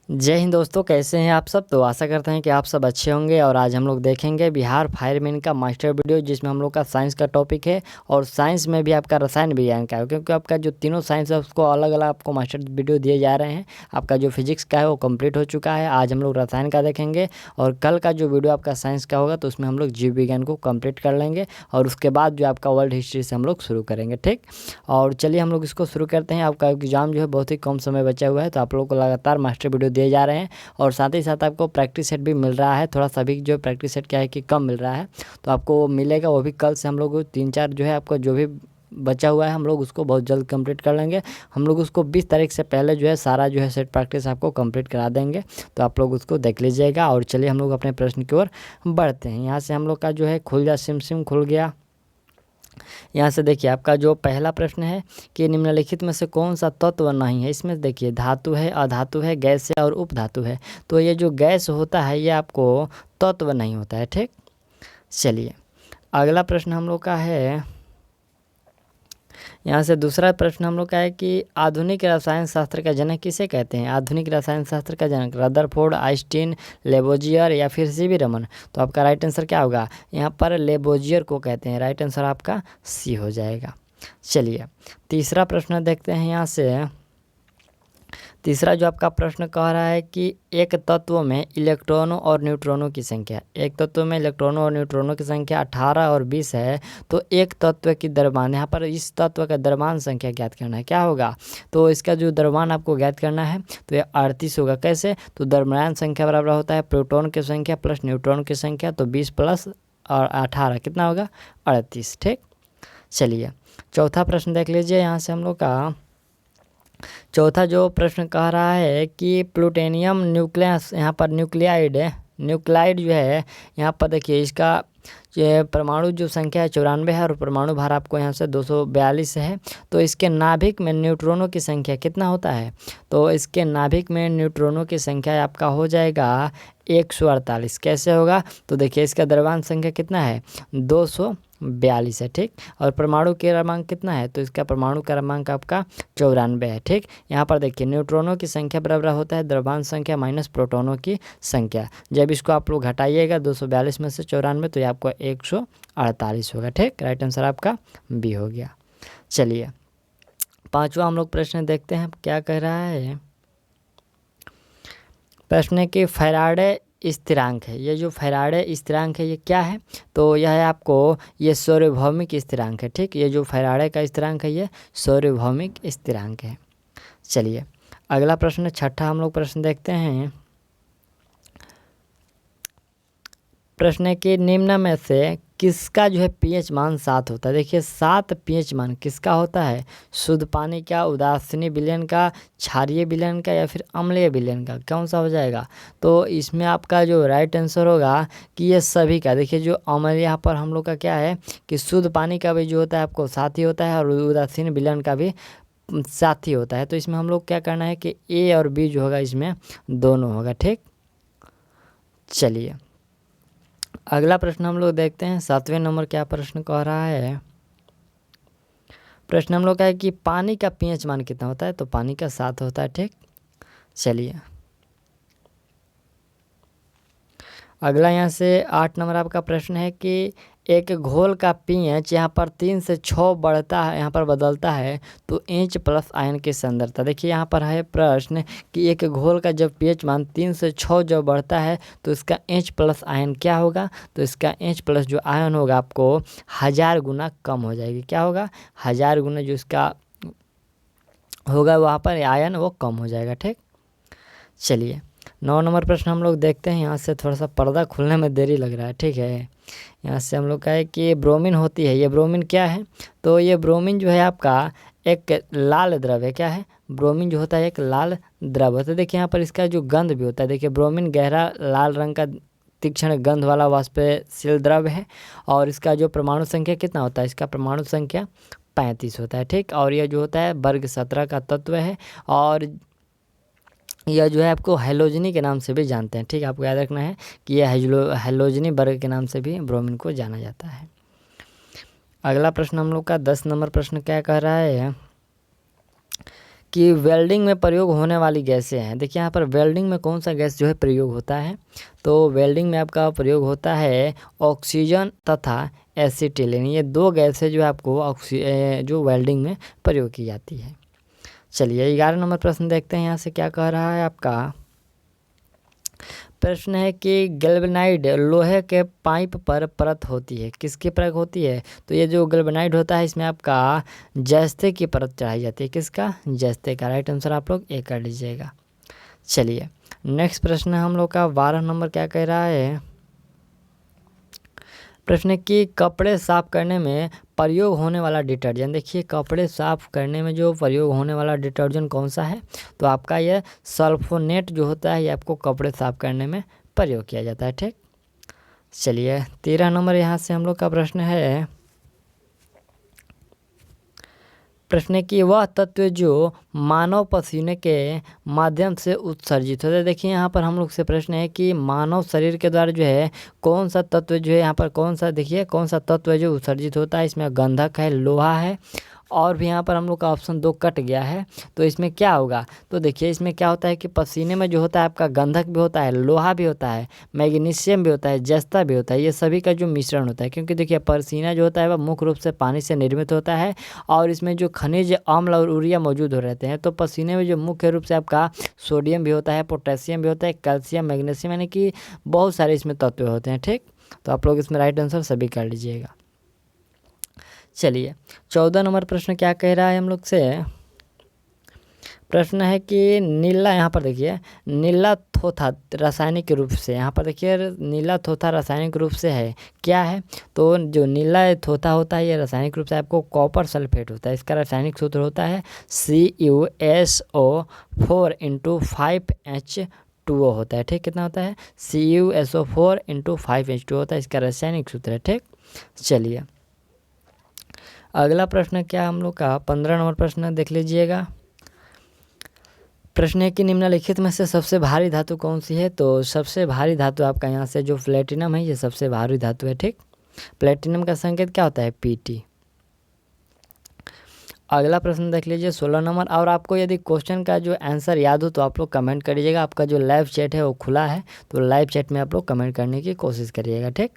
जय हिंद दोस्तों, कैसे हैं आप सब। तो आशा करते हैं कि आप सब अच्छे होंगे। और आज हम लोग देखेंगे बिहार फायरमैन का मास्टर वीडियो, जिसमें हम लोग का साइंस का टॉपिक है और साइंस में भी आपका रसायन विज्ञान का है, क्योंकि आपका जो तीनों साइंस है उसको अलग अलग आपको मास्टर वीडियो दिए जा रहे हैं। आपका जो फिजिक्स का है वो कंप्लीट हो चुका है। आज हम लोग रसायन का देखेंगे और कल का जो वीडियो आपका साइंस का होगा तो उसमें हम लोग जीव विज्ञान को कंप्लीट कर लेंगे और उसके बाद जो आपका वर्ल्ड हिस्ट्री से हम लोग शुरू करेंगे। ठीक, और चलिए हम लोग इसको शुरू करते हैं। आपका एग्जाम जो है बहुत ही कम समय बचा हुआ है, तो आप लोगों को लगातार मास्टर वीडियो दिए जा रहे हैं और साथ ही साथ आपको प्रैक्टिस सेट भी मिल रहा है। थोड़ा सा भी जो प्रैक्टिस सेट क्या है कि कम मिल रहा है, तो आपको वो मिलेगा। वो भी कल से हम लोग 3-4 जो है आपका जो भी बचा हुआ है हम लोग उसको बहुत जल्द कंप्लीट कर लेंगे। हम लोग उसको 20 तारीख से पहले जो है सारा जो है सेट प्रैक्टिस आपको कंप्लीट करा देंगे, तो आप लोग उसको देख लीजिएगा। और चलिए हम लोग अपने प्रश्न की ओर बढ़ते हैं। यहाँ से हम लोग का जो है खुल जा सिम सिम खुल गया। यहाँ से देखिए आपका जो पहला प्रश्न है कि निम्नलिखित में से कौन सा तत्व नहीं है। इसमें देखिए धातु है, अधातु है, गैस है और उपधातु है। तो ये जो गैस होता है ये आपको तत्व नहीं होता है। ठीक, चलिए अगला प्रश्न हम लोग का है। यहाँ से दूसरा प्रश्न हम लोग का है कि आधुनिक रसायन शास्त्र का जनक किसे कहते हैं। आधुनिक रसायन शास्त्र का जनक रदरफोर्ड, आइंस्टीन, लेबोजियर या फिर सीवी रमन। तो आपका राइट आंसर क्या होगा, यहाँ पर लेबोजियर को कहते हैं। राइट आंसर आपका सी हो जाएगा। चलिए तीसरा प्रश्न देखते हैं। यहाँ से तीसरा जो आपका प्रश्न कह रहा है कि एक तत्व में इलेक्ट्रॉनों और न्यूट्रॉनों की संख्या, एक तत्व में इलेक्ट्रॉनों और न्यूट्रॉनों की संख्या 18 और 20 है। तो एक तत्व की द्रव्यमान, यहाँ पर इस तत्व का द्रव्यमान संख्या ज्ञात करना है। क्या होगा, तो इसका जो द्रव्यमान आपको ज्ञात करना है तो ये 38 होगा। कैसे, तो द्रव्यमान संख्या बराबर होता है प्रोटॉन की संख्या प्लस न्यूट्रॉन की संख्या। तो 20 प्लस और 18 कितना होगा, 38। ठीक, चलिए चौथा प्रश्न देख लीजिए। यहाँ से हम लोग का चौथा जो प्रश्न कह रहा है कि प्लूटोनियम न्यूक्लियस, यहाँ पर न्यूक्लियाइड है, न्यूक्लाइड जो है यहाँ पर देखिए इसका ये परमाणु जो संख्या है 94 है और परमाणु भार आपको यहाँ से 242 है। तो इसके नाभिक में न्यूट्रॉनों की संख्या कितना होता है, तो इसके नाभिक में न्यूट्रॉनों की संख्या आपका हो जाएगा 148। कैसे होगा, तो देखिए इसका द्रव्यमान संख्या कितना है 242 है। ठीक, और परमाणु के क्रमांक कितना है, तो इसका परमाणु क्रमांक आपका 94 है। ठीक, यहाँ पर देखिए न्यूट्रॉनों की संख्या बराबर होता है द्रव्यमान संख्या माइनस प्रोटॉनों की संख्या। जब इसको आप लोग घटाइएगा 242 में से 94 तो ये आपको 148 होगा। ठीक, राइट आंसर आपका बी हो गया। चलिए पांचवा हम लोग प्रश्न देखते हैं क्या कह रहा है। प्रश्न है कि फैराडे स्थिरांक है, ये जो फैराडे स्थिरांक है ये क्या है, तो यह है आपको ये सार्वभौमिक स्थिरांक है। ठीक, ये जो फैराडे का स्थिरांक है ये सार्वभौमिक स्थिरांक है। चलिए अगला प्रश्न छठा हम लोग प्रश्न देखते हैं। प्रश्न है कि निम्न में से किसका जो है पीएच मान 7 होता है। देखिए 7 पीएच मान किसका होता है, शुद्ध पानी का, उदासीनी विलयन का, क्षारीय विलयन का या फिर अम्लीय विलयन का, कौन सा हो जाएगा। तो इसमें आपका जो राइट आंसर होगा कि ये सभी का। देखिए जो अम्लीय यहाँ पर हम लोग का क्या है कि शुद्ध पानी का भी जो होता है आपको 7 ही होता है और उदासीन विलयन का भी 7 ही होता है। तो इसमें हम लोग क्या करना है कि ए और बी जो होगा इसमें दोनों होगा। ठीक, चलिए अगला प्रश्न हम लोग देखते हैं। 7वें नंबर क्या प्रश्न कह रहा है। प्रश्न हम लोग का है कि पानी का पीएच मान कितना होता है, तो पानी का 7 होता है। ठीक, चलिए अगला यहाँ से 8 नंबर आपका प्रश्न है कि एक घोल का पीएच यहाँ पर 3 से 6 बढ़ता है, यहाँ पर बदलता है, तो H प्लस आयन की सांद्रता। देखिए यहाँ पर है प्रश्न कि एक घोल का जब पीएच मान 3 से 6 जब बढ़ता है तो इसका H प्लस आयन क्या होगा, तो इसका H प्लस जो आयन होगा आपको 1000 गुना कम हो जाएगी। क्या होगा, 1000 गुना जो इसका होगा वहाँ पर आयन वो कम हो जाएगा। ठीक, चलिए 9 नंबर प्रश्न हम लोग देखते हैं। यहाँ से थोड़ा सा पर्दा खुलने में देरी लग रहा है। ठीक है, यहाँ से हम लोग का है कि ब्रोमीन होती है। ये ब्रोमीन क्या है, तो ये ब्रोमीन जो है आपका एक लाल द्रव्य है। क्या है, ब्रोमीन जो होता है एक लाल द्रव्य होता है। देखिए यहाँ पर इसका जो गंध भी होता है, देखिए ब्रोमीन गहरा लाल रंग का तीक्ष्ण गंध वाला वाष्पशील द्रव्य है। और इसका जो परमाणु संख्या कितना होता है, इसका परमाणु संख्या 35 होता है। ठीक, और यह जो होता है वर्ग 17 का तत्व है और यह जो है आपको हैलोजनी के नाम से भी जानते हैं। ठीक, आपको याद रखना है कि यह हैलोजनी वर्ग के नाम से भी ब्रोमीन को जाना जाता है। अगला प्रश्न हम लोग का 10 नंबर प्रश्न क्या कह रहा है कि वेल्डिंग में प्रयोग होने वाली गैसें हैं। देखिए यहाँ पर वेल्डिंग में कौन सा गैस जो है प्रयोग होता है, तो वेल्डिंग में आपका प्रयोग होता है ऑक्सीजन तथा एसिटिलीन। ये 2 गैसें जो है आपको जो वेल्डिंग में प्रयोग की जाती है। चलिए 11 नंबर प्रश्न देखते हैं यहाँ से क्या कह रहा है आपका। प्रश्न है कि गैल्वेनाइड लोहे के पाइप पर परत होती है, किसकी परत होती है, तो ये जो गैल्वेनाइड होता है इसमें आपका जस्ते की परत चढ़ाई जाती है। किसका, जस्ते का। राइट आंसर आप लोग ए कर लीजिएगा। चलिए नेक्स्ट प्रश्न हम लोग का 12 नंबर क्या कह रहा है। प्रश्न है कि कपड़े साफ करने में प्रयोग होने वाला डिटर्जेंट। देखिए कपड़े साफ करने में जो प्रयोग होने वाला डिटर्जेंट कौन सा है, तो आपका ये सल्फोनेट जो होता है ये आपको कपड़े साफ करने में प्रयोग किया जाता है। ठीक, चलिए 13 नंबर यहाँ से हम लोग का प्रश्न है। प्रश्न है कि वह तत्व जो मानव पसीने के माध्यम से उत्सर्जित होता है। देखिए यहाँ पर हम लोग से प्रश्न है कि मानव शरीर के द्वारा जो है कौन सा तत्व जो है यहाँ पर कौन सा, देखिए कौन सा तत्व है जो उत्सर्जित होता है। इसमें गंधक है, लोहा है, और भी यहाँ पर हम लोग का ऑप्शन 2 कट गया है। तो इसमें क्या होगा, तो देखिए इसमें क्या होता है कि पसीने में जो होता है आपका गंधक भी होता है, लोहा भी होता है, मैग्नीशियम भी होता है, जस्ता भी होता है। ये सभी का जो मिश्रण होता है, क्योंकि देखिए पसीना जो होता है वह मुख्य रूप से पानी से निर्मित होता है और इसमें जो खनिज अम्ल और यूरिया मौजूद हो रहते हैं। तो पसीने में जो मुख्य रूप से आपका सोडियम भी होता है, पोटेशियम भी होता है, कैल्शियम, मैग्नीशियम, यानी कि बहुत सारे इसमें तत्व होते हैं। ठीक, तो आप लोग इसमें राइट आंसर सभी कर लीजिएगा। चलिए 14 नंबर प्रश्न क्या कह रहा है हम लोग से। प्रश्न है कि नीला, यहाँ पर देखिए नीला थोथा रासायनिक रूप से, यहाँ पर देखिए नीला थोथा रासायनिक रूप से है क्या है, तो जो नीला थोथा होता है ये रासायनिक रूप से आपको कॉपर सल्फेट होता है। इसका रासायनिक सूत्र होता है CuSO4 × 5H2O होता है। ठीक, कितना होता है, CuSO4 × 5H2O होता है, इसका रासायनिक सूत्र है। ठीक, चलिए अगला प्रश्न क्या हम लोग का 15 नंबर प्रश्न देख लीजिएगा। प्रश्न है कि निम्नलिखित में से सबसे भारी धातु कौन सी है, तो सबसे भारी धातु आपका यहाँ से जो प्लेटिनम है ये सबसे भारी धातु है। ठीक, प्लेटिनम का संकेत क्या होता है, Pt। अगला प्रश्न देख लीजिए 16 नंबर। और आपको यदि क्वेश्चन का जो आंसर याद हो तो आप लोग कमेंट करिएगा। आपका जो लाइव चैट है वो खुला है, तो लाइव चैट में आप लोग कमेंट करने की कोशिश करिएगा। ठीक,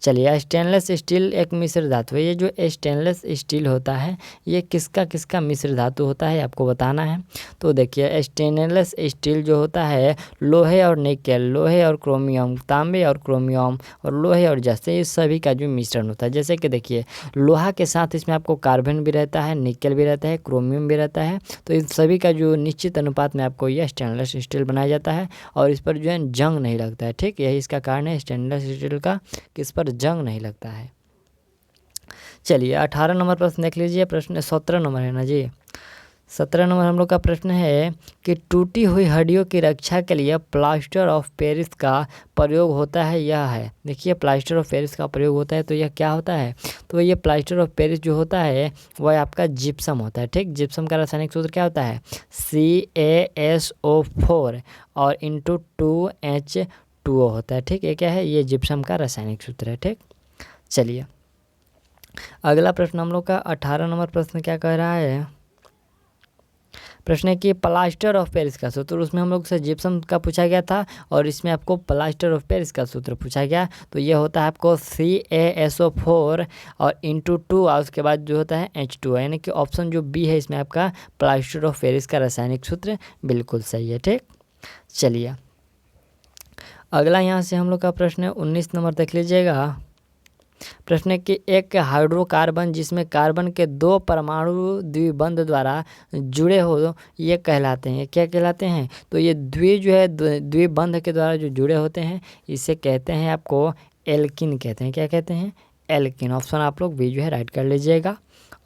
चलिए स्टेनलेस स्टील एक मिश्र धातु है। ये जो स्टेनलेस स्टील होता है ये किसका किसका मिश्र धातु होता है आपको बताना है। तो देखिए स्टेनलेस स्टील जो होता है लोहे और निकेल, लोहे और क्रोमियम, तांबे और क्रोमियम, और लोहे और जस्ते, इस सभी का जो मिश्रण होता है। जैसे कि देखिए लोहा के साथ इसमें आपको कार्बन भी रहता है, निकेल भी रहता है, क्रोमियम भी रहता है, तो इन सभी का जो निश्चित अनुपात में आपको यह स्टेनलेस स्टील बनाया जाता है और इस पर जो है जंग नहीं लगता है। ठीक, यही इसका कारण है स्टेनलेस स्टील का किस पर जंग नहीं लगता है। चलिए 18 नंबर प्रश्न देख लीजिए। प्रश्न 17 नंबर है ना जी, 17 नंबर हम लोग का प्रश्न है कि टूटी हुई हड्डियों की रक्षा के लिए प्लास्टर ऑफ पेरिस का प्रयोग होता है, यह है। देखिए प्लास्टर ऑफ पेरिस का प्रयोग होता है तो यह क्या होता है, तो ये प्लास्टर ऑफ पेरिस जो होता है वह आपका जिप्सम होता है। ठीक, जिप्सम का रासायनिक सूत्र क्या होता है, CaSO4 और × 2H2O होता है। ठीक, ये क्या है, ये जिप्सम का रासायनिक सूत्र है। ठीक, चलिए अगला प्रश्न हम लोग का 18 नंबर प्रश्न क्या कह रहा है। प्रश्न है कि प्लास्टर ऑफ पेरिस का सूत्र, उसमें हम लोग से जिप्सम का पूछा गया था और इसमें आपको प्लास्टर ऑफ पेरिस का सूत्र पूछा गया। तो ये होता है आपको CaSO4 और × 2 और उसके बाद जो होता है H2O, यानी कि ऑप्शन जो बी है इसमें आपका प्लास्टर ऑफ पेरिस का रासायनिक सूत्र बिल्कुल सही है। ठीक, चलिए अगला यहाँ से हम लोग का प्रश्न है 19 नंबर देख लीजिएगा। प्रश्न है कि एक हाइड्रोकार्बन जिसमें कार्बन के 2 परमाणु द्विबंध द्वारा जुड़े हो ये कहलाते हैं, क्या कहलाते हैं, तो ये जो है द्विबंध के द्वारा जो जुड़े होते हैं इसे कहते हैं आपको एल्किन कहते हैं। क्या कहते हैं, एल्किन। ऑप्शन आप लोग बी जो है राइट कर लीजिएगा।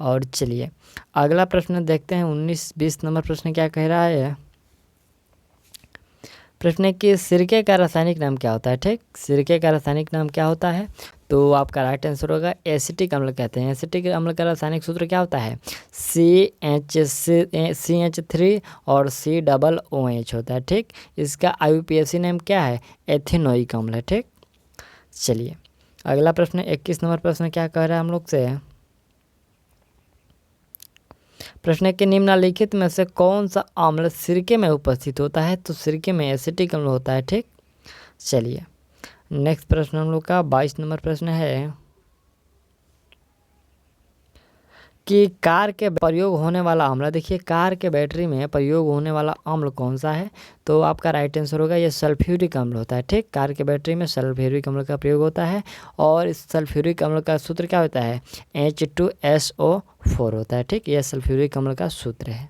और चलिए अगला प्रश्न देखते हैं 19-20 नंबर प्रश्न क्या कह रहा है। प्रश्न है कि सिरके का रासायनिक नाम क्या होता है। ठीक, सिरके का रासायनिक नाम क्या होता है, तो आपका राइट आंसर होगा एसिटिक अम्ल कहते हैं। एसिटिक अम्ल का रासायनिक सूत्र क्या होता है, CH3 और COOH होता है। ठीक, इसका IUPAC नेम क्या है, एथिनोइक अम्ल है। ठीक, चलिए अगला प्रश्न 21 नंबर प्रश्न क्या कह रहा है हम लोग से। प्रश्न है कि निम्नलिखित में से कौन सा अम्ल सिरके में उपस्थित होता है? तो सिरके में एसिटिक अम्ल होता है। ठीक, चलिए नेक्स्ट प्रश्न हम लोग का 22 नंबर प्रश्न है कि कार के प्रयोग होने वाला अम्ल, देखिए कार के बैटरी में प्रयोग होने वाला अम्ल कौन सा है? तो आपका राइट आंसर होगा ये सल्फ्यूरिक अम्ल होता है। ठीक, कार के बैटरी में सल्फ्यूरिक अम्ल का प्रयोग होता है और इस सल्फ्यूरिक अम्ल का सूत्र क्या होता है? H2SO4 होता है। ठीक, यह सल्फ्यूरिक अम्ल का सूत्र है।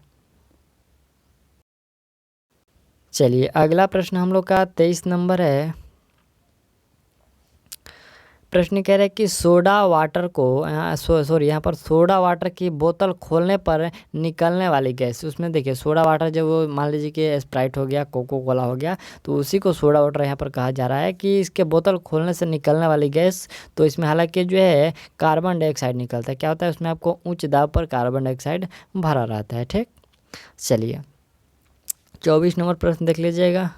चलिए अगला प्रश्न हम लोग का 23 नंबर है। प्रश्न कह रहे हैं कि सोडा वाटर को यहाँ पर सोडा वाटर की बोतल खोलने पर निकलने वाली गैस, उसमें देखिए सोडा वाटर जब वो मान लीजिए कि स्प्राइट हो गया, कोको कोला हो गया, तो उसी को सोडा वाटर यहाँ पर कहा जा रहा है कि इसके बोतल खोलने से निकलने वाली गैस, तो इसमें हालांकि जो है कार्बन डाइऑक्साइड निकलता है। क्या होता है उसमें? आपको उच्च दाब पर कार्बन डाइऑक्साइड भरा रहता है। ठीक, चलिए 24 नंबर प्रश्न देख लीजिएगा।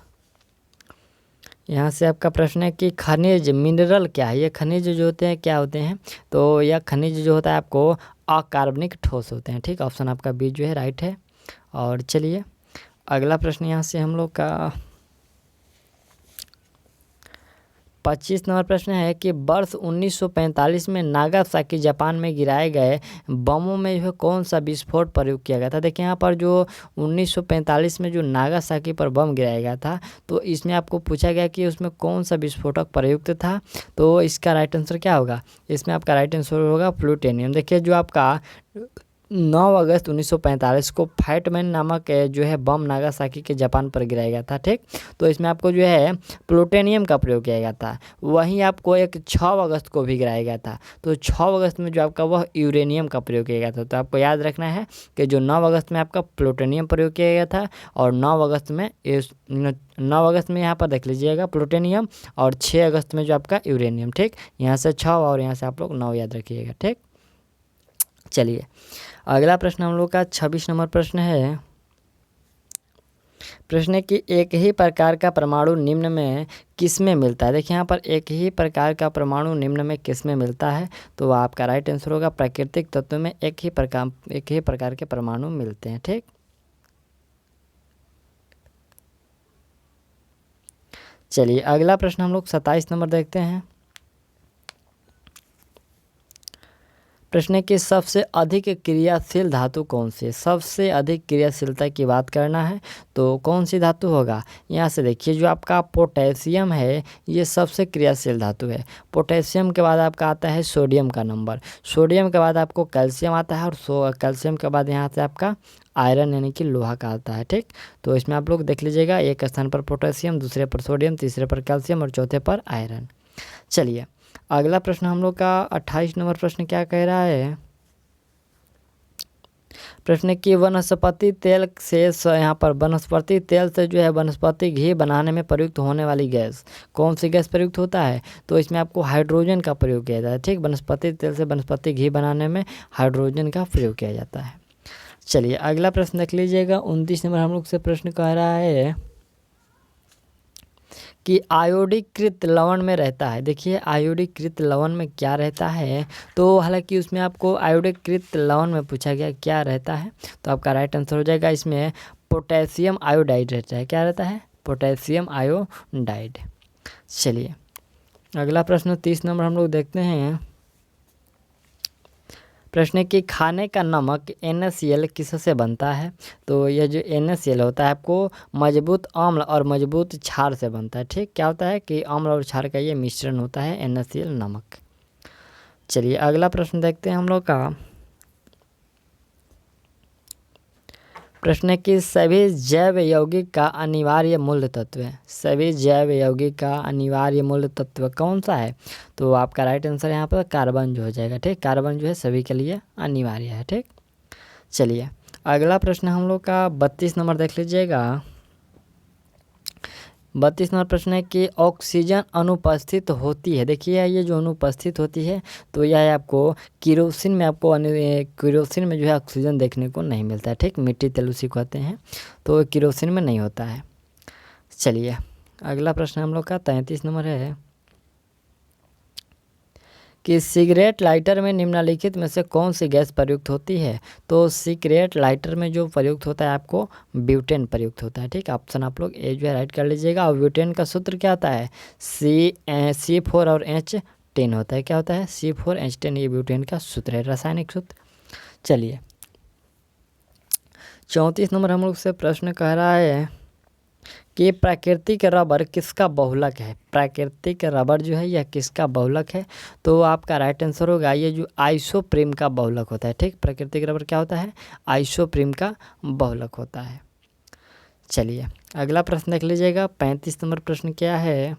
यहाँ से आपका प्रश्न है कि खनिज मिनरल क्या है? ये खनिज जो होते हैं क्या होते हैं? तो यह खनिज जो होता है आपको अकार्बनिक ठोस होते हैं। ठीक, ऑप्शन आपका बी जो है राइट है। और चलिए अगला प्रश्न यहाँ से हम लोग का 25 नंबर प्रश्न है कि वर्ष 1945 में नागासाकी जापान में गिराए गए बमों में जो कौन सा विस्फोट प्रयोग किया गया था? देखिए यहाँ पर जो 1945 में जो नागासाकी पर बम गिराया गया था, तो इसमें आपको पूछा गया कि उसमें कौन सा विस्फोटक प्रयुक्त था? तो इसका राइट आंसर क्या होगा? इसमें आपका राइट आंसर होगा प्लूटोनियम। देखिए जो आपका 9 अगस्त 1945 को फैटमैन नामक जो है बम नागासाकी के जापान पर गिराया गया था। ठीक, तो इसमें आपको जो है प्लूटोनियम का प्रयोग किया गया था। वहीं आपको एक 6 अगस्त को भी गिराया गया था, तो 6 अगस्त में जो आपका वह यूरेनियम का प्रयोग किया गया था। तो आपको याद रखना है कि जो 9 अगस्त में आपका प्लूटोनियम प्रयोग किया गया था और 9 अगस्त में यहाँ पर देख लीजिएगा प्लूटोनियम, और 6 अगस्त में जो आपका यूरेनियम। ठीक, यहाँ से 6 और यहाँ से आप लोग 9 याद रखिएगा। ठीक, चलिए अगला प्रश्न हम लोग का 26 नंबर प्रश्न है। प्रश्न है कि एक ही प्रकार का परमाणु निम्न में किस में मिलता है? देखिए यहाँ पर एक ही प्रकार का परमाणु निम्न में किस में मिलता है? तो आपका राइट आंसर होगा प्राकृतिक तत्व में एक ही प्रकार के परमाणु मिलते हैं। ठीक, चलिए अगला प्रश्न हम लोग 27 नंबर देखते हैं। प्रश्न है कि सबसे अधिक क्रियाशील धातु कौन सी है? सबसे अधिक क्रियाशीलता की बात करना है तो कौन सी धातु होगा? यहाँ से देखिए जो आपका पोटेशियम है ये सबसे क्रियाशील धातु है। पोटेशियम के बाद आपका आता है सोडियम का नंबर, सोडियम के बाद आपको कैल्शियम आता है और कैल्शियम के बाद यहाँ से आपका आयरन यानी कि लोहा का आता है। ठीक, तो इसमें आप लोग देख लीजिएगा एक स्थान पर पोटेशियम, दूसरे पर सोडियम, तीसरे पर कैल्शियम और चौथे पर आयरन। चलिए अगला प्रश्न हम लोग का 28 नंबर प्रश्न क्या कह रहा है? प्रश्न की वनस्पति तेल से यहाँ पर वनस्पति तेल से जो है वनस्पति घी बनाने में प्रयुक्त होने वाली गैस, कौन सी गैस प्रयुक्त होता है? तो इसमें आपको हाइड्रोजन का प्रयोग किया जाता है। ठीक, वनस्पति तेल से वनस्पति घी बनाने में हाइड्रोजन का प्रयोग किया जाता है। चलिए अगला प्रश्न देख लीजिएगा। 29 नंबर हम लोग से प्रश्न कह रहा है कि आयोडीकृत लवण में रहता है। देखिए आयोडीकृत लवण में क्या रहता है? तो हालांकि उसमें आपको आयोडीकृत लवण में पूछा गया क्या रहता है, तो आपका राइट आंसर हो जाएगा इसमें पोटेशियम आयोडाइड रहता है। क्या रहता है? Potassium iodide. चलिए अगला प्रश्न 30 नंबर हम लोग देखते हैं। प्रश्न है कि खाने का नमक NaCl किससे बनता है? तो यह जो NaCl होता है आपको मजबूत अम्ल और मजबूत क्षार से बनता है। ठीक, क्या होता है कि अम्ल और क्षार का ये मिश्रण होता है NaCl नमक। चलिए अगला प्रश्न देखते हैं हम लोग का। प्रश्न है कि सभी जैव यौगिक का अनिवार्य मूल तत्व है, सभी जैव यौगिक का अनिवार्य मूल तत्व कौन सा है? तो आपका राइट आंसर यहाँ पर कार्बन जो हो जाएगा। ठीक, कार्बन जो है सभी के लिए अनिवार्य है। ठीक, चलिए अगला प्रश्न हम लोग का 32 नंबर देख लीजिएगा। 32 नंबर प्रश्न है कि ऑक्सीजन अनुपस्थित होती है। देखिए ये जो अनुपस्थित होती है तो यह है आपको केरोसिन में, आपको केरोसिन में जो है ऑक्सीजन देखने को नहीं मिलता है। ठीक, मिट्टी तेल उसी को कहते हैं, तो केरोसिन में नहीं होता है। चलिए अगला प्रश्न हम लोग का 33 नंबर है कि सिगरेट लाइटर में निम्नलिखित में से कौन सी गैस प्रयुक्त होती है। तो सिगरेट लाइटर में जो प्रयुक्त होता है आपको ब्यूटेन प्रयुक्त होता है। ठीक, ऑप्शन आप लोग ए जो है राइट कर लीजिएगा। और ब्यूटेन का सूत्र क्या होता है, C4 और H10 होता है। क्या होता है, C4H10, ये ब्यूटेन का सूत्र है, रासायनिक सूत्र। चलिए 34 नंबर हम लोग से प्रश्न कह रहा है कि प्राकृतिक रबर किसका बहुलक है। प्राकृतिक रबर जो है यह किसका बहुलक है। तो आपका राइट आंसर होगा ये जो आइसोप्रीम का बहुलक होता है। ठीक, प्राकृतिक रबर क्या होता है, आइसोप्रीम का बहुलक होता है। चलिए अगला प्रश्न देख लीजिएगा। 35 नंबर प्रश्न क्या है,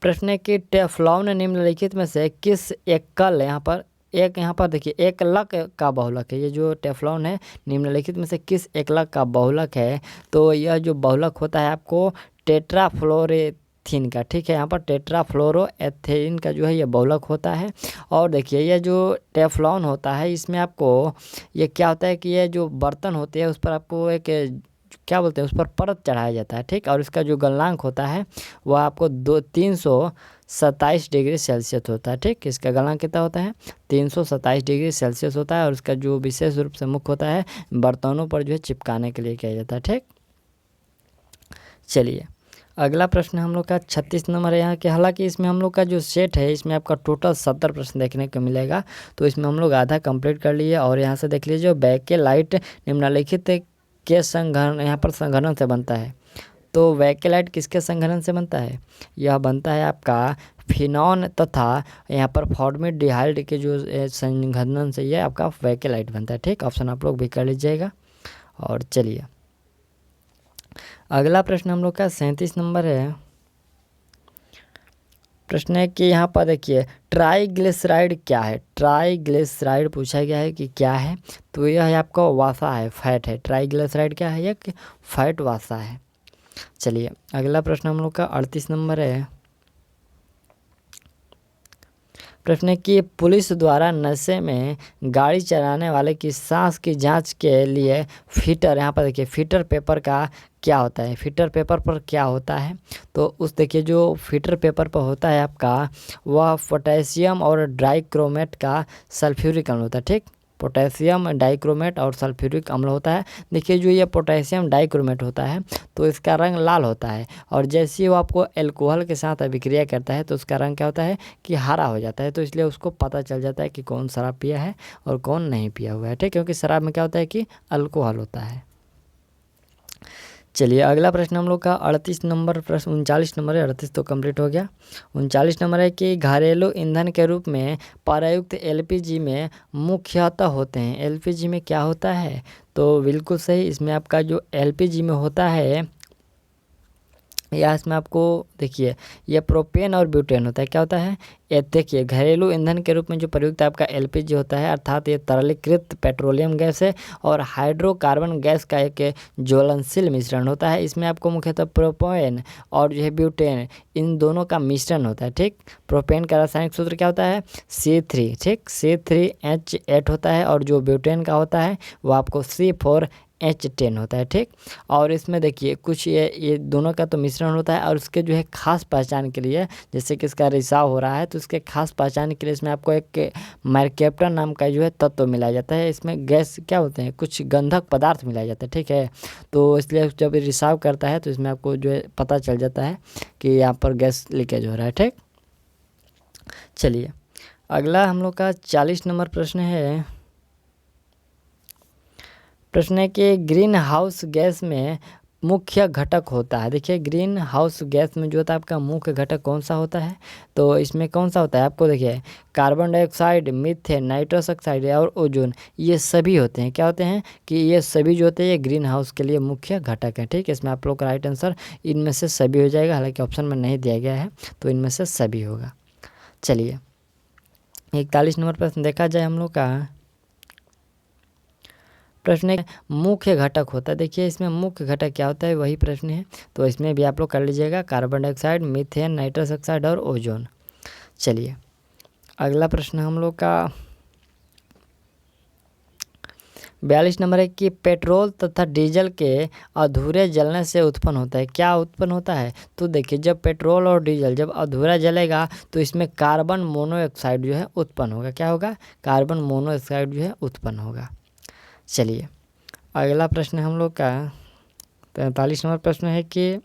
प्रश्न है कि टेफ्लॉन निम्नलिखित में से किस एकल, यहाँ पर देखिए एकलक का बहुलक है। ये जो टेफ्लॉन है निम्नलिखित में से किस एकलक का बहुलक है। तो यह जो बहुलक होता है आपको टेट्राफ्लोरेथीन का। ठीक है, यहाँ पर टेट्राफ्लोरोएथेन का जो है ये बहुलक होता है। और देखिए ये जो टेफ्लॉन होता है इसमें आपको ये क्या होता है कि ये जो बर्तन होते हैं उस पर आपको एक क्या बोलते हैं, उस पर परत चढ़ाया जाता है। ठीक, और इसका जो गलनांक होता है वह आपको 327 डिग्री सेल्सियस होता है। ठीक, इसका गलनांक कितना होता है, 327 डिग्री सेल्सियस होता है। और इसका जो विशेष रूप से मुख्य होता है बर्तनों पर जो है चिपकाने के लिए किया जाता है। ठीक, चलिए अगला प्रश्न हम लोग का 36 नंबर है यहाँ के। हालांकि इसमें हम लोग का जो सेट है इसमें आपका टोटल 70 प्रश्न देखने को मिलेगा। तो इसमें हम लोग आधा कंप्लीट कर लिए। और यहाँ से देख लीजिए बैकेलाइट निम्नलिखित के संघनन, यहाँ पर संघनन से बनता है। तो बैकेलाइट किसके संघनन से बनता है, यह बनता है आपका फिनॉन तथा यहाँ पर फॉर्मेल्डिहाइड के जो संघनन से ये आपका बैकेलाइट बनता है। ठीक, ऑप्शन आप लोग भी कर लीजिएगा। और चलिए अगला प्रश्न हम लोग का 37 नंबर है। प्रश्न है कि यहाँ पर देखिए ट्राइग्लिसराइड क्या है। ट्राइग्लिसराइड पूछा गया है कि क्या है। तो यह है आपका वसा है, फैट है। ट्राइग्लिसराइड क्या है, यह फैट वसा है। चलिए अगला प्रश्न हम लोग का 38 नंबर है। प्रश्न है कि पुलिस द्वारा नशे में गाड़ी चलाने वाले की सांस की जांच के लिए फीटर, यहाँ पर देखिए फीटर पेपर का क्या होता है। फीटर पेपर पर क्या होता है, तो उस देखिए जो फीटर पेपर पर होता है आपका वह पोटेशियम और डाइक्रोमेट का सल्फ्यूरिक अम्ल होता है। ठीक, पोटेशियम डाइक्रोमेट और सल्फ्यूरिक अम्ल होता है। देखिए जो ये पोटेशियम डाइक्रोमेट होता है तो इसका रंग लाल होता है। और जैसे ही वो आपको एल्कोहल के साथ अभिक्रिया करता है तो उसका रंग क्या होता है कि हरा हो जाता है। तो इसलिए उसको पता चल जाता है कि कौन शराब पिया है और कौन नहीं पिया हुआ है। ठीक, क्योंकि शराब में क्या होता है कि अल्कोहल होता है। चलिए अगला प्रश्न हम लोग का 38 नंबर प्रश्न, 39 नंबर है, 38 तो कंप्लीट हो गया। 39 नंबर है कि घरेलू ईंधन के रूप में प्रयुक्त एलपीजी में मुख्यतः होते हैं। एलपीजी में क्या होता है, तो बिल्कुल सही, इसमें आपका जो एलपीजी में होता है या इसमें आपको देखिए ये प्रोपेन और ब्यूटेन होता है। क्या होता है, ये देखिए घरेलू ईंधन के रूप में जो प्रयुक्त आपका एलपीजी होता है अर्थात ये तरलीकृत पेट्रोलियम गैस है और हाइड्रोकार्बन गैस का एक ज्वलनशील मिश्रण होता है। इसमें आपको मुख्यतः प्रोपेन और जो है ब्यूटेन इन दोनों का मिश्रण होता है। ठीक, प्रोपेन का रासायनिक सूत्र क्या होता है, C3। ठीक, C3H8 होता है। और जो ब्यूटेन का होता है वो आपको C4H10 होता है। ठीक, और इसमें देखिए कुछ ये दोनों का तो मिश्रण होता है। और उसके जो है खास पहचान के लिए, जैसे कि इसका रिसाव हो रहा है तो इसके खास पहचान के लिए इसमें आपको एक मरकैप्टन नाम का जो है तत्व मिलाया जाता है। इसमें गैस क्या होते हैं, कुछ गंधक पदार्थ मिलाया जाता है। ठीक है, तो इसलिए जब रिसाव करता है तो इसमें आपको जो है पता चल जाता है कि यहाँ पर गैस लीकेज हो रहा है। ठीक, चलिए अगला हम लोग का 40 नंबर प्रश्न है। प्रश्न है कि ग्रीन हाउस गैस में मुख्य घटक होता है। देखिए ग्रीन हाउस गैस में जो होता है आपका मुख्य घटक कौन सा होता है, तो इसमें कौन सा होता है आपको देखिए carbon dioxide, methane, nitrous oxide और ओजोन, ये सभी होते हैं। क्या होते हैं कि ये सभी जो होते हैं ये ग्रीन हाउस के लिए मुख्य घटक है। ठीक है, इसमें आप लोग का राइट आंसर इनमें से सभी हो जाएगा। हालांकि ऑप्शन में नहीं दिया गया है तो इनमें से सभी होगा। चलिए 41 नंबर प्रश्न देखा जाए हम लोग का। प्रश्न है मुख्य घटक होता है। देखिए इसमें मुख्य घटक क्या होता है वही प्रश्न है, तो इसमें भी आप लोग कर लीजिएगा carbon dioxide, methane, nitrous oxide और ओजोन। चलिए अगला प्रश्न हम लोग का 42 नंबर है कि पेट्रोल तथा डीजल के अधूरे जलने से उत्पन्न होता है। क्या उत्पन्न होता है? तो देखिए, जब पेट्रोल और डीजल जब अधूरा जलेगा तो इसमें कार्बन मोनोऑक्साइड जो है उत्पन्न होगा। क्या होगा? कार्बन मोनोऑक्साइड जो है उत्पन्न होगा। चलिए, अगला प्रश्न हम लोग का 43 नंबर प्रश्न है कि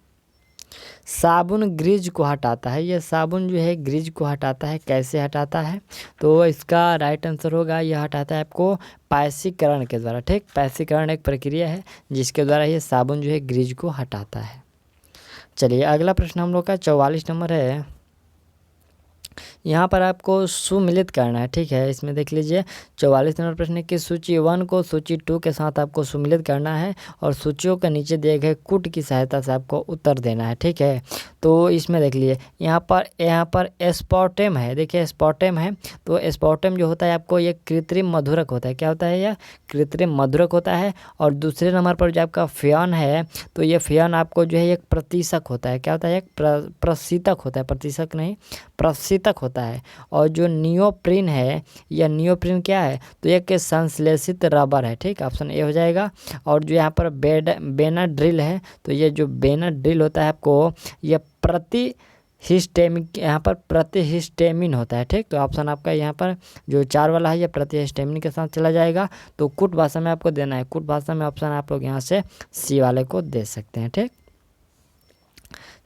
साबुन ग्रीज को हटाता है। यह साबुन जो है ग्रीज को हटाता है, कैसे हटाता है? तो इसका राइट आंसर होगा, यह हटाता है आपको पायसीकरण के द्वारा। ठीक, पायसीकरण एक प्रक्रिया है जिसके द्वारा ये साबुन जो है ग्रीज को हटाता है। चलिए, अगला प्रश्न हम लोग का 44 नंबर है। यहाँ पर आपको सुमिलित करना है। ठीक है, इसमें देख लीजिए 44 नंबर प्रश्न की सूची 1 को सूची 2 के साथ आपको सुमिलित करना है और सूचियों के नीचे दिए गए कूट की सहायता से आपको उत्तर देना है। ठीक है, तो इसमें देख लीजिए यहाँ पर एस्पार्टम है। देखिए एस्पार्टम है, तो एस्पार्टम जो होता है आपको ये कृत्रिम मधुरक होता है। क्या होता है? यह कृत्रिम मधुरक होता है। और दूसरे नंबर पर जो आपका फ्योन है, तो ये फ्योन आपको जो है एक प्रतिशक होता है। क्या होता है? एक प्रशीतक होता है, प्रतिशक नहीं, प्रशीतक होता है। और जो नियोप्रीन है, यह नियोप्रीन क्या है? तो एक संश्लेषित रबर है। ठीक, ऑप्शन ए हो जाएगा। और जो यहाँ पर बेनाड्रिल है, तो ये जो बेनाड्रिल होता है आपको यह यहाँ पर प्रतिहिस्टेमिन होता है। ठीक, तो ऑप्शन आपका यहाँ पर जो 4 वाला है, यह प्रतिहिस्टेमिन के साथ चला जाएगा। तो कुट भाषा में आपको देना है, कुट भाषा में ऑप्शन आप लोग यहाँ से सी वाले को दे सकते हैं। ठीक,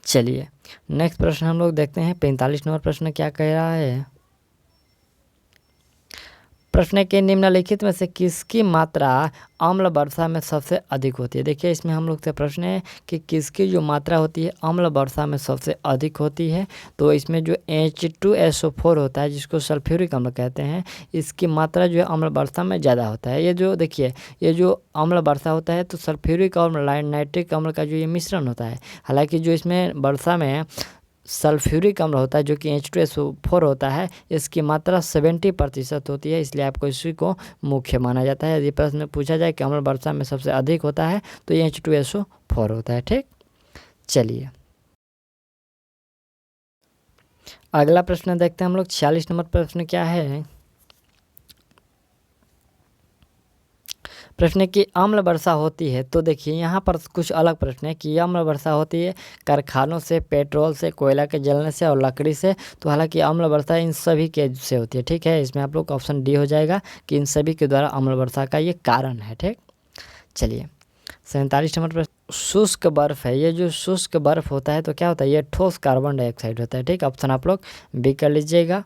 चलिए नेक्स्ट प्रश्न हम लोग देखते हैं। 45 नंबर प्रश्न क्या कह रहा है? प्रश्न के निम्नलिखित में से किसकी मात्रा अम्ल वर्षा में सबसे अधिक होती है? देखिए, इसमें हम लोग से प्रश्न है कि किसकी जो मात्रा होती है अम्ल वर्षा में सबसे अधिक होती है। तो इसमें जो H2SO4 होता है, जिसको सल्फ्यूरिक अम्ल कहते हैं, इसकी मात्रा जो है अम्ल वर्षा में ज़्यादा होता है। ये जो देखिए, ये जो अम्ल वर्षा होता है तो सल्फ्यूरिक और नाइट्रिक अम्ल का जो ये मिश्रण होता है। हालांकि जो इसमें वर्षा में सल्फ्यूरिक अम्ल होता है जो कि H2SO4 होता है, इसकी मात्रा 70% होती है, इसलिए आपको इसी को मुख्य माना जाता है। यदि प्रश्न में पूछा जाए कि अम्ल वर्षा में सबसे अधिक होता है तो ये H2SO4 होता है। ठीक, चलिए अगला प्रश्न देखते हैं हम लोग। 46 नंबर प्रश्न क्या है? प्रश्न की अम्ल वर्षा होती है, तो देखिए यहाँ पर कुछ अलग प्रश्न है कि अम्ल वर्षा होती है कारखानों से, पेट्रोल से, कोयला के जलने से और लकड़ी से। तो हालांकि अम्ल वर्षा इन सभी के से होती है। ठीक है, इसमें आप लोग ऑप्शन डी हो जाएगा कि इन सभी के द्वारा अम्ल वर्षा का ये कारण है। ठीक, चलिए 47 नंबर प्रश्न, शुष्क बर्फ है। ये जो शुष्क बर्फ होता है तो क्या होता है? ये ठोस कार्बन डाइऑक्साइड होता है। ठीक, ऑप्शन आप लोग बी कर लीजिएगा।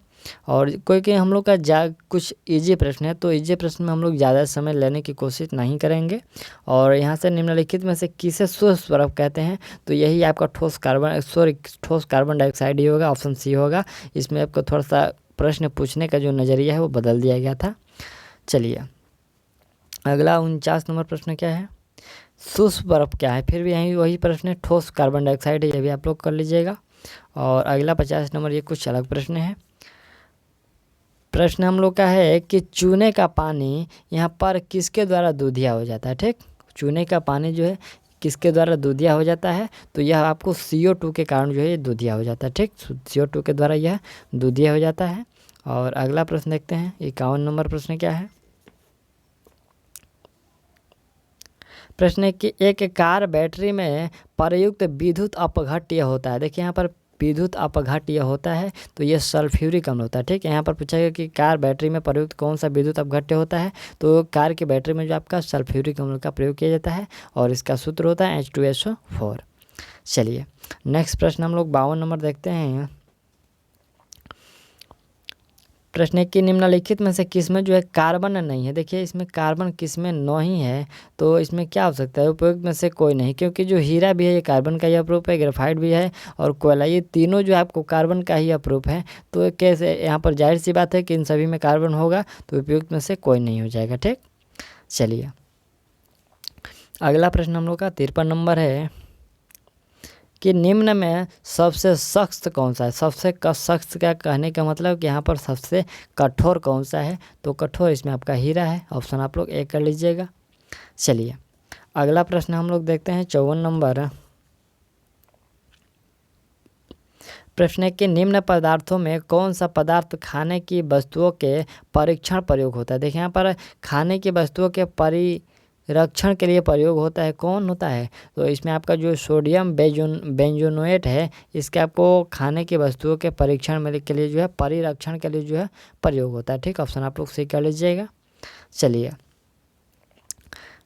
और कोई हम लोग का कुछ इजी प्रश्न है, तो इजी प्रश्न में हम लोग ज़्यादा समय लेने की कोशिश नहीं करेंगे। और यहाँ से निम्नलिखित में से किसे शुष्क बर्फ कहते हैं? तो यही आपका ठोस कार्बन डाइऑक्साइड ही होगा, ऑप्शन सी होगा। इसमें आपको थोड़ा सा प्रश्न पूछने का जो नज़रिया है वो बदल दिया गया था। चलिए अगला 49 नंबर प्रश्न क्या है? शुष्क बर्फ क्या है? फिर भी यही वही प्रश्न है, ठोस कार्बन डाइऑक्साइड है, ये भी आप लोग कर लीजिएगा। और अगला 50 नंबर, ये कुछ अलग प्रश्न है। प्रश्न हम लोग का है कि चूने का पानी यहाँ पर किसके द्वारा दूधिया हो जाता है? ठीक, चूने का पानी जो है किसके द्वारा दूधिया हो जाता है? तो यह आपको CO2 के कारण जो है ये दूधिया हो जाता है। ठीक, CO2 के द्वारा यह दूधिया हो जाता है। और अगला प्रश्न देखते हैं, 51 नंबर प्रश्न क्या है? प्रश्न है कि एक कार बैटरी में प्रयुक्त विद्युत अपघट्य होता है। देखिए यहाँ पर विद्युत अपघट्य होता है तो ये सल्फ्यूरिक अम्ल होता है। ठीक है, यहाँ पर पूछा गया कि कार बैटरी में प्रयुक्त कौन सा विद्युत अपघट्य होता है? तो कार की बैटरी में जो आपका सल्फ्यूरिक अम्ल का प्रयोग किया जाता है और इसका सूत्र होता है H2SO4। चलिए नेक्स्ट प्रश्न हम लोग 52 नंबर देखते हैं। प्रश्न है कि निम्नलिखित में से किसमें जो है कार्बन नहीं है? देखिए इसमें कार्बन किसमें नहीं है, तो इसमें क्या हो सकता है? उपयुक्त में से कोई नहीं, क्योंकि जो हीरा भी है ये कार्बन का ही अपरूप है, ग्रेफाइट भी है और कोयला, ये तीनों जो है आपको कार्बन का ही अपरूप है। तो कैसे यहाँ पर जाहिर सी बात है कि इन सभी में कार्बन होगा, तो उपयुक्त में से कोई नहीं हो जाएगा। ठीक, चलिए अगला प्रश्न हम लोग का 53 नंबर है कि निम्न में सबसे सख्त कौन सा है? सबसे सख्त का कहने का मतलब कि यहाँ पर सबसे कठोर कौन सा है? तो कठोर इसमें आपका हीरा है, ऑप्शन आप लोग ए कर लीजिएगा। चलिए अगला प्रश्न हम लोग देखते हैं 54 नंबर। प्रश्न है कि निम्न पदार्थों में कौन सा पदार्थ खाने की वस्तुओं के परीक्षण प्रयोग होता है। देखिए यहाँ पर खाने की वस्तुओं के परिरक्षण के लिए प्रयोग होता है, कौन होता है? तो इसमें आपका जो सोडियम बेंजोनोएट है, इसके आपको खाने की वस्तुओं के परीक्षण में के लिए जो है परिरक्षण के लिए जो है प्रयोग होता है। ठीक, ऑप्शन आप लोग सही कर लीजिएगा। चलिए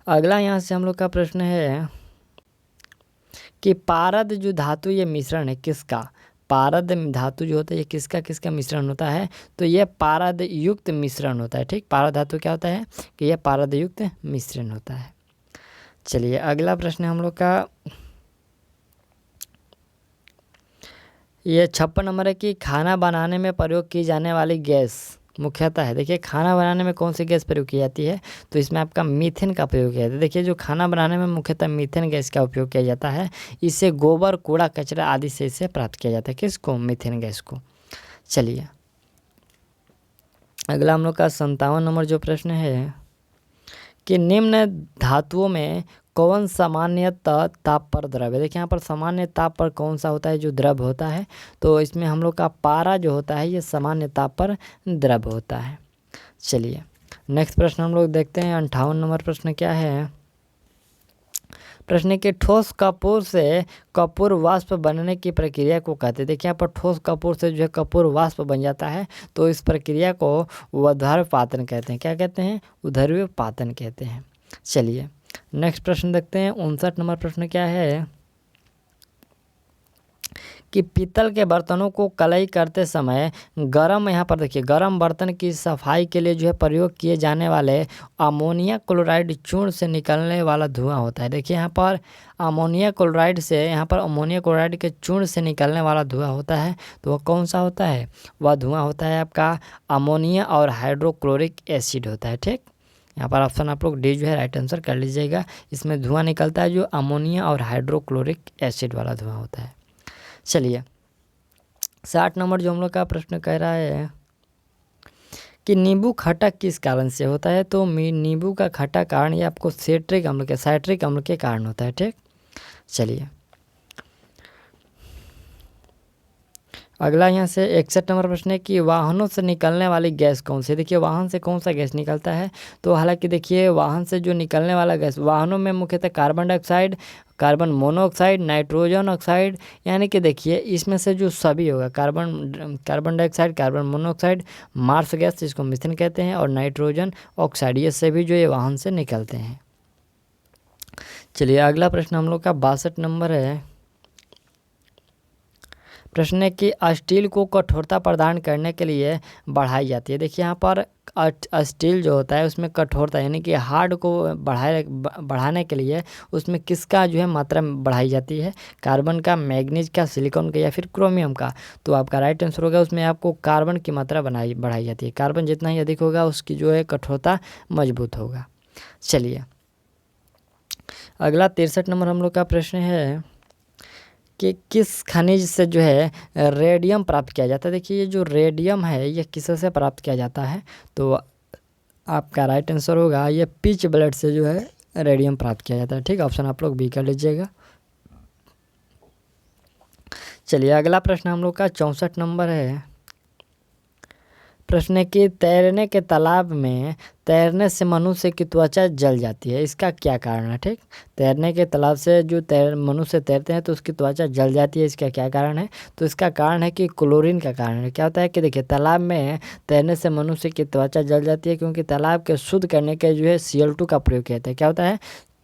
अगला यहाँ से हम लोग का प्रश्न है कि पारद जो धातु ये मिश्रण है किसका? पारद धातु जो होता है ये किसका किसका मिश्रण होता है? तो ये पारद युक्त मिश्रण होता है। ठीक, पारद धातु क्या होता है कि यह पारद युक्त मिश्रण होता है। चलिए अगला प्रश्न हम लोग का ये 56 नंबर है कि खाना बनाने में प्रयोग की जाने वाली गैस मुख्यतः है। देखिए खाना बनाने में कौन सी गैस प्रयोग की जाती है? तो इसमें आपका मीथेन का प्रयोग किया जाता है। देखिए जो खाना बनाने में मुख्यतः मीथेन गैस का उपयोग किया जाता है। इससे गोबर, कूड़ा, कचरा आदि से इसे प्राप्त किया जाता है। किसको? मीथेन गैस को। चलिए अगला हम लोग का 57 नंबर जो प्रश्न है कि निम्न धातुओं में कौन सामान्यतः ताप पर द्रव है? देखिए यहाँ पर सामान्य ताप पर कौन सा होता है जो द्रव होता है? तो इसमें हम लोग का पारा जो होता है ये सामान्य ताप पर द्रव होता है। चलिए नेक्स्ट प्रश्न हम लोग देखते हैं। 58 नंबर प्रश्न क्या है? प्रश्न के ठोस कपूर से कपूर वाष्प बनने की प्रक्रिया को कहते हैं। देखिए यहाँ पर ठोस कपूर से जो है कपूर वाष्प बन जाता है, तो इस प्रक्रिया को ऊर्ध्वपातन कहते हैं। क्या कहते हैं? ऊर्ध्वपातन कहते हैं। चलिए नेक्स्ट प्रश्न देखते हैं। 59 नंबर प्रश्न क्या है कि पीतल के बर्तनों को कलई करते समय गर्म, यहाँ पर देखिए गर्म बर्तन की सफाई के लिए जो है प्रयोग किए जाने वाले अमोनिया क्लोराइड चूर्ण से निकलने वाला धुआं होता है। देखिए यहाँ पर अमोनिया क्लोराइड से, यहाँ पर अमोनिया क्लोराइड के चूर्ण से निकलने वाला धुआं होता है, तो वह कौन सा होता है? वह धुआं होता है आपका अमोनिया और हाइड्रोक्लोरिक एसिड होता है। ठीक, यहाँ पर ऑप्शन आप लोग डी जो है राइट आंसर कर लीजिएगा। इसमें धुआं निकलता है जो अमोनिया और हाइड्रोक्लोरिक एसिड वाला धुआं होता है। चलिए 60 नंबर जो हम लोग का प्रश्न कह रहा है कि नींबू खट्टा किस कारण से होता है? तो नींबू का खट्टा कारण ये आपको साइट्रिक अम्ल के कारण होता है। ठीक, चलिए अगला यहाँ से 61 नंबर प्रश्न है कि वाहनों से निकलने वाली गैस कौन सी? देखिए वाहन से कौन सा गैस निकलता है? तो हालांकि देखिए वाहन से जो निकलने वाला गैस, वाहनों में मुख्यतः carbon dioxide, carbon monoxide, nitrogen oxide, यानी कि देखिए इसमें से जो सभी होगा carbon dioxide, carbon monoxide, marsh gas जिसको मीथेन कहते हैं, और नाइट्रोजन ऑक्साइड, ये सभी जो ये वाहन से निकलते हैं। चलिए अगला प्रश्न हम लोग का 62 नंबर है। प्रश्न है कि स्टील को कठोरता प्रदान करने के लिए बढ़ाई जाती है। देखिए यहाँ पर स्टील जो होता है उसमें कठोरता यानी कि हार्ड को बढ़ाने के लिए उसमें किसका जो है मात्रा बढ़ाई जाती है? कार्बन का, मैग्नीज का, सिलिकॉन का या फिर क्रोमियम का? तो आपका राइट आंसर होगा उसमें आपको कार्बन की मात्रा बढ़ाई जाती है। कार्बन जितना ही अधिक होगा उसकी जो है कठोरता मजबूत होगा। चलिए अगला 63 नंबर हम लोग का प्रश्न है कि किस खनिज से जो है रेडियम प्राप्त किया जाता है? देखिए ये जो रेडियम है ये किससे प्राप्त किया जाता है? तो आपका राइट आंसर होगा ये पिच ब्लेड से जो है रेडियम प्राप्त किया जाता है। ठीक, ऑप्शन आप लोग बी कर लीजिएगा। चलिए अगला प्रश्न हम लोग का 64 नंबर है। प्रश्न है कि तैरने के तालाब में तैरने से मनुष्य की त्वचा जल जाती है, इसका क्या कारण है? ठीक, तैरने के तालाब से जो मनुष्य तैरते हैं तो उसकी त्वचा जल जाती है, इसका क्या कारण है? तो इसका कारण है कि क्लोरीन का कारण है। क्या होता है कि देखिए तालाब में तैरने से मनुष्य की त्वचा जल जाती है क्योंकि तालाब के शुद्ध करने के जो है Cl2 का प्रयोग किया जाता है। क्या होता है?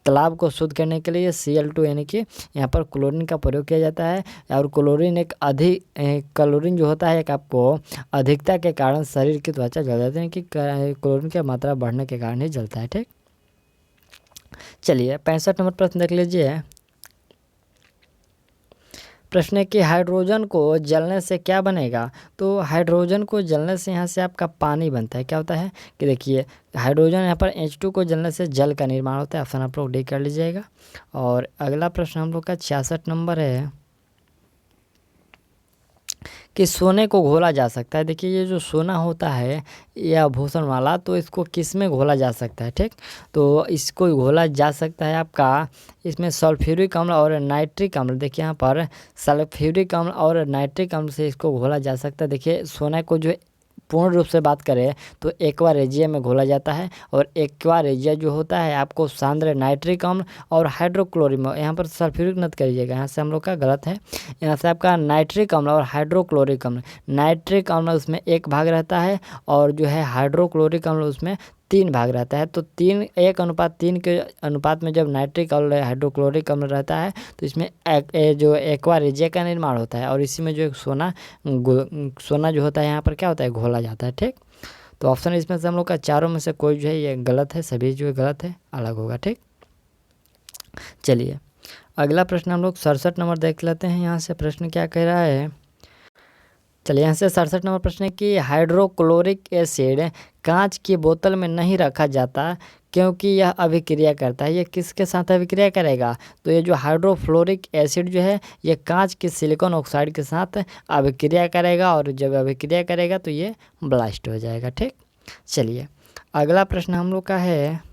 तालाब को शुद्ध करने के लिए Cl2 यानी कि यहाँ पर क्लोरीन का प्रयोग किया जाता है, और क्लोरीन जो होता है एक आपको अधिकता के कारण शरीर की त्वचा जल जाती है कि क्लोरीन की मात्रा बढ़ने के कारण ही जलता है। ठीक, चलिए 65 नंबर प्रश्न देख लीजिए। प्रश्न है कि हाइड्रोजन को जलने से क्या बनेगा? तो हाइड्रोजन को जलने से यहाँ से आपका पानी बनता है। क्या होता है कि देखिए हाइड्रोजन यहाँ पर H2 को जलने से जल का निर्माण होता है। ऑप्शन आप लोग डी कर लीजिएगा। और अगला प्रश्न हम लोग का 66 नंबर है कि सोने को घोला जा सकता है। देखिए ये जो सोना होता है या आभूषण वाला, तो इसको किस में घोला जा सकता है, ठीक। तो इसको घोला जा सकता है आपका इसमें सल्फ्यूरिक अम्ल और नाइट्रिक अम्ल। देखिए यहाँ पर सल्फ्यूरिक अम्ल और नाइट्रिक अम्ल से इसको घोला जा सकता है। देखिए सोना को जो पूर्ण रूप से बात करें तो एक्वा रेजिया में घोला जाता है, और एक्वा रेजिया जो होता है आपको सांद्र नाइट्रिक अम्ल और हाइड्रोक्लोरिक, यहाँ पर सल्फ्यूरिक मत करिएगा, यहाँ से हम लोग का गलत है। यहाँ से आपका नाइट्रिक अम्ल और हाइड्रोक्लोरिक अम्ल, नाइट्रिक अम्ल उसमें 1 भाग रहता है और जो है हाइड्रोक्लोरिक अम्ल उसमें 3 भाग रहता है। तो 1:3 के अनुपात में जब नाइट्रिक और हाइड्रोक्लोरिक अम्ल रहता है तो इसमें जो एक्वा रेजिया का निर्माण होता है, और इसी में जो सोना जो होता है यहाँ पर क्या होता है, घोला जाता है, ठीक। तो ऑप्शन इसमें से हम लोग का चारों में से कोई जो है ये गलत है, सभी जो है गलत है, अलग होगा, ठीक। चलिए अगला प्रश्न हम लोग 67 नंबर देख लेते हैं। यहाँ से प्रश्न क्या कह रहा है, चलिए यहाँ से 67 नंबर प्रश्न है कि हाइड्रोक्लोरिक एसिड कांच की बोतल में नहीं रखा जाता क्योंकि यह अभिक्रिया करता है। ये किसके साथ अभिक्रिया करेगा, तो ये जो हाइड्रोफ्लोरिक एसिड जो है ये कांच के सिलिकॉन ऑक्साइड के साथ अभिक्रिया करेगा, और जब अभिक्रिया करेगा तो ये ब्लास्ट हो जाएगा, ठीक। चलिए अगला प्रश्न हम लोग का है,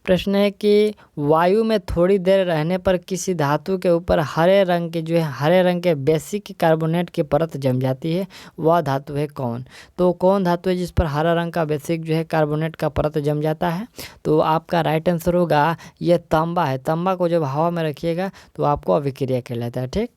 प्रश्न है कि वायु में थोड़ी देर रहने पर किसी धातु के ऊपर हरे रंग के बेसिक कार्बोनेट की परत जम जाती है, वह धातु है कौन। तो कौन धातु है जिस पर हरा रंग का बेसिक जो है कार्बोनेट का परत जम जाता है, तो आपका राइट आंसर होगा ये तांबा है। तांबा को जब हवा में रखिएगा तो आपको अभिक्रिया कहलाता है, ठीक।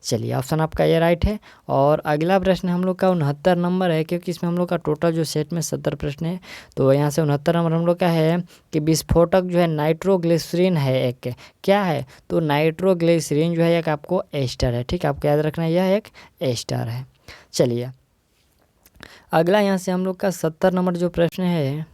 चलिए ऑप्शन आपका ये राइट है। और अगला प्रश्न हम लोग का 69 नंबर है, क्योंकि इसमें हम लोग का टोटल जो सेट में 70 प्रश्न है। तो यहाँ से 69 नंबर हम लोग का है कि विस्फोटक जो है नाइट्रोग्लिसरीन है, एक क्या है, तो नाइट्रोग्लिसरीन जो है एक आपको एस्टर है, ठीक। आपको याद रखना है यह एक एस्टर है। चलिए अगला यहाँ से हम लोग का 70 नंबर जो प्रश्न है,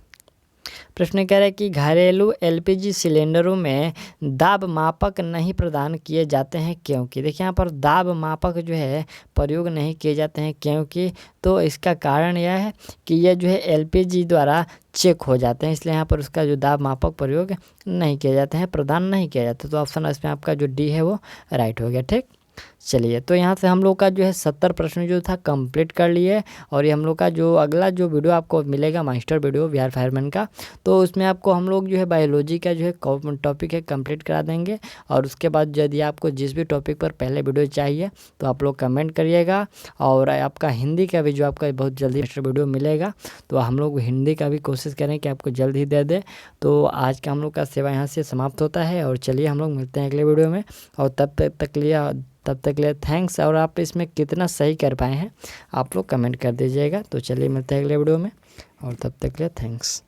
प्रश्न कह रहा है कि घरेलू एलपीजी सिलेंडरों में दाब मापक नहीं प्रदान किए जाते हैं क्योंकि। देखिए यहाँ पर दाब मापक जो है प्रयोग नहीं किए जाते हैं क्योंकि, तो इसका कारण यह है कि यह जो है एलपीजी द्वारा चेक हो जाते हैं, इसलिए यहाँ पर उसका जो दाब मापक प्रयोग नहीं किए जाते हैं, प्रदान नहीं किया जाता। तो ऑप्शन इसमें आपका जो डी है वो राइट हो गया, ठीक। चलिए तो यहाँ से हम लोग का जो है 70 प्रश्न जो था कंप्लीट कर लिए। और ये हम लोग का जो अगला जो वीडियो आपको मिलेगा मास्टर वीडियो बिहार फायरमैन का, तो उसमें आपको हम लोग जो है बायोलॉजी का जो है टॉपिक है कंप्लीट करा देंगे। और उसके बाद यदि आपको जिस भी टॉपिक पर पहले वीडियो चाहिए तो आप लोग कमेंट करिएगा। और आपका हिंदी का भी जो आपका बहुत जल्दी मास्टर वीडियो मिलेगा, तो हम लोग हिंदी का भी कोशिश करें कि आपको जल्द ही दे दे। तो आज का हम लोग का सेवा यहाँ से समाप्त होता है, और चलिए हम लोग मिलते हैं अगले वीडियो में। और तब तक लिए थैंक्स। और आप इसमें कितना सही कर पाए हैं आप लोग कमेंट कर दीजिएगा। तो चलिए मिलते हैं अगले वीडियो में, और तब तक लिए थैंक्स।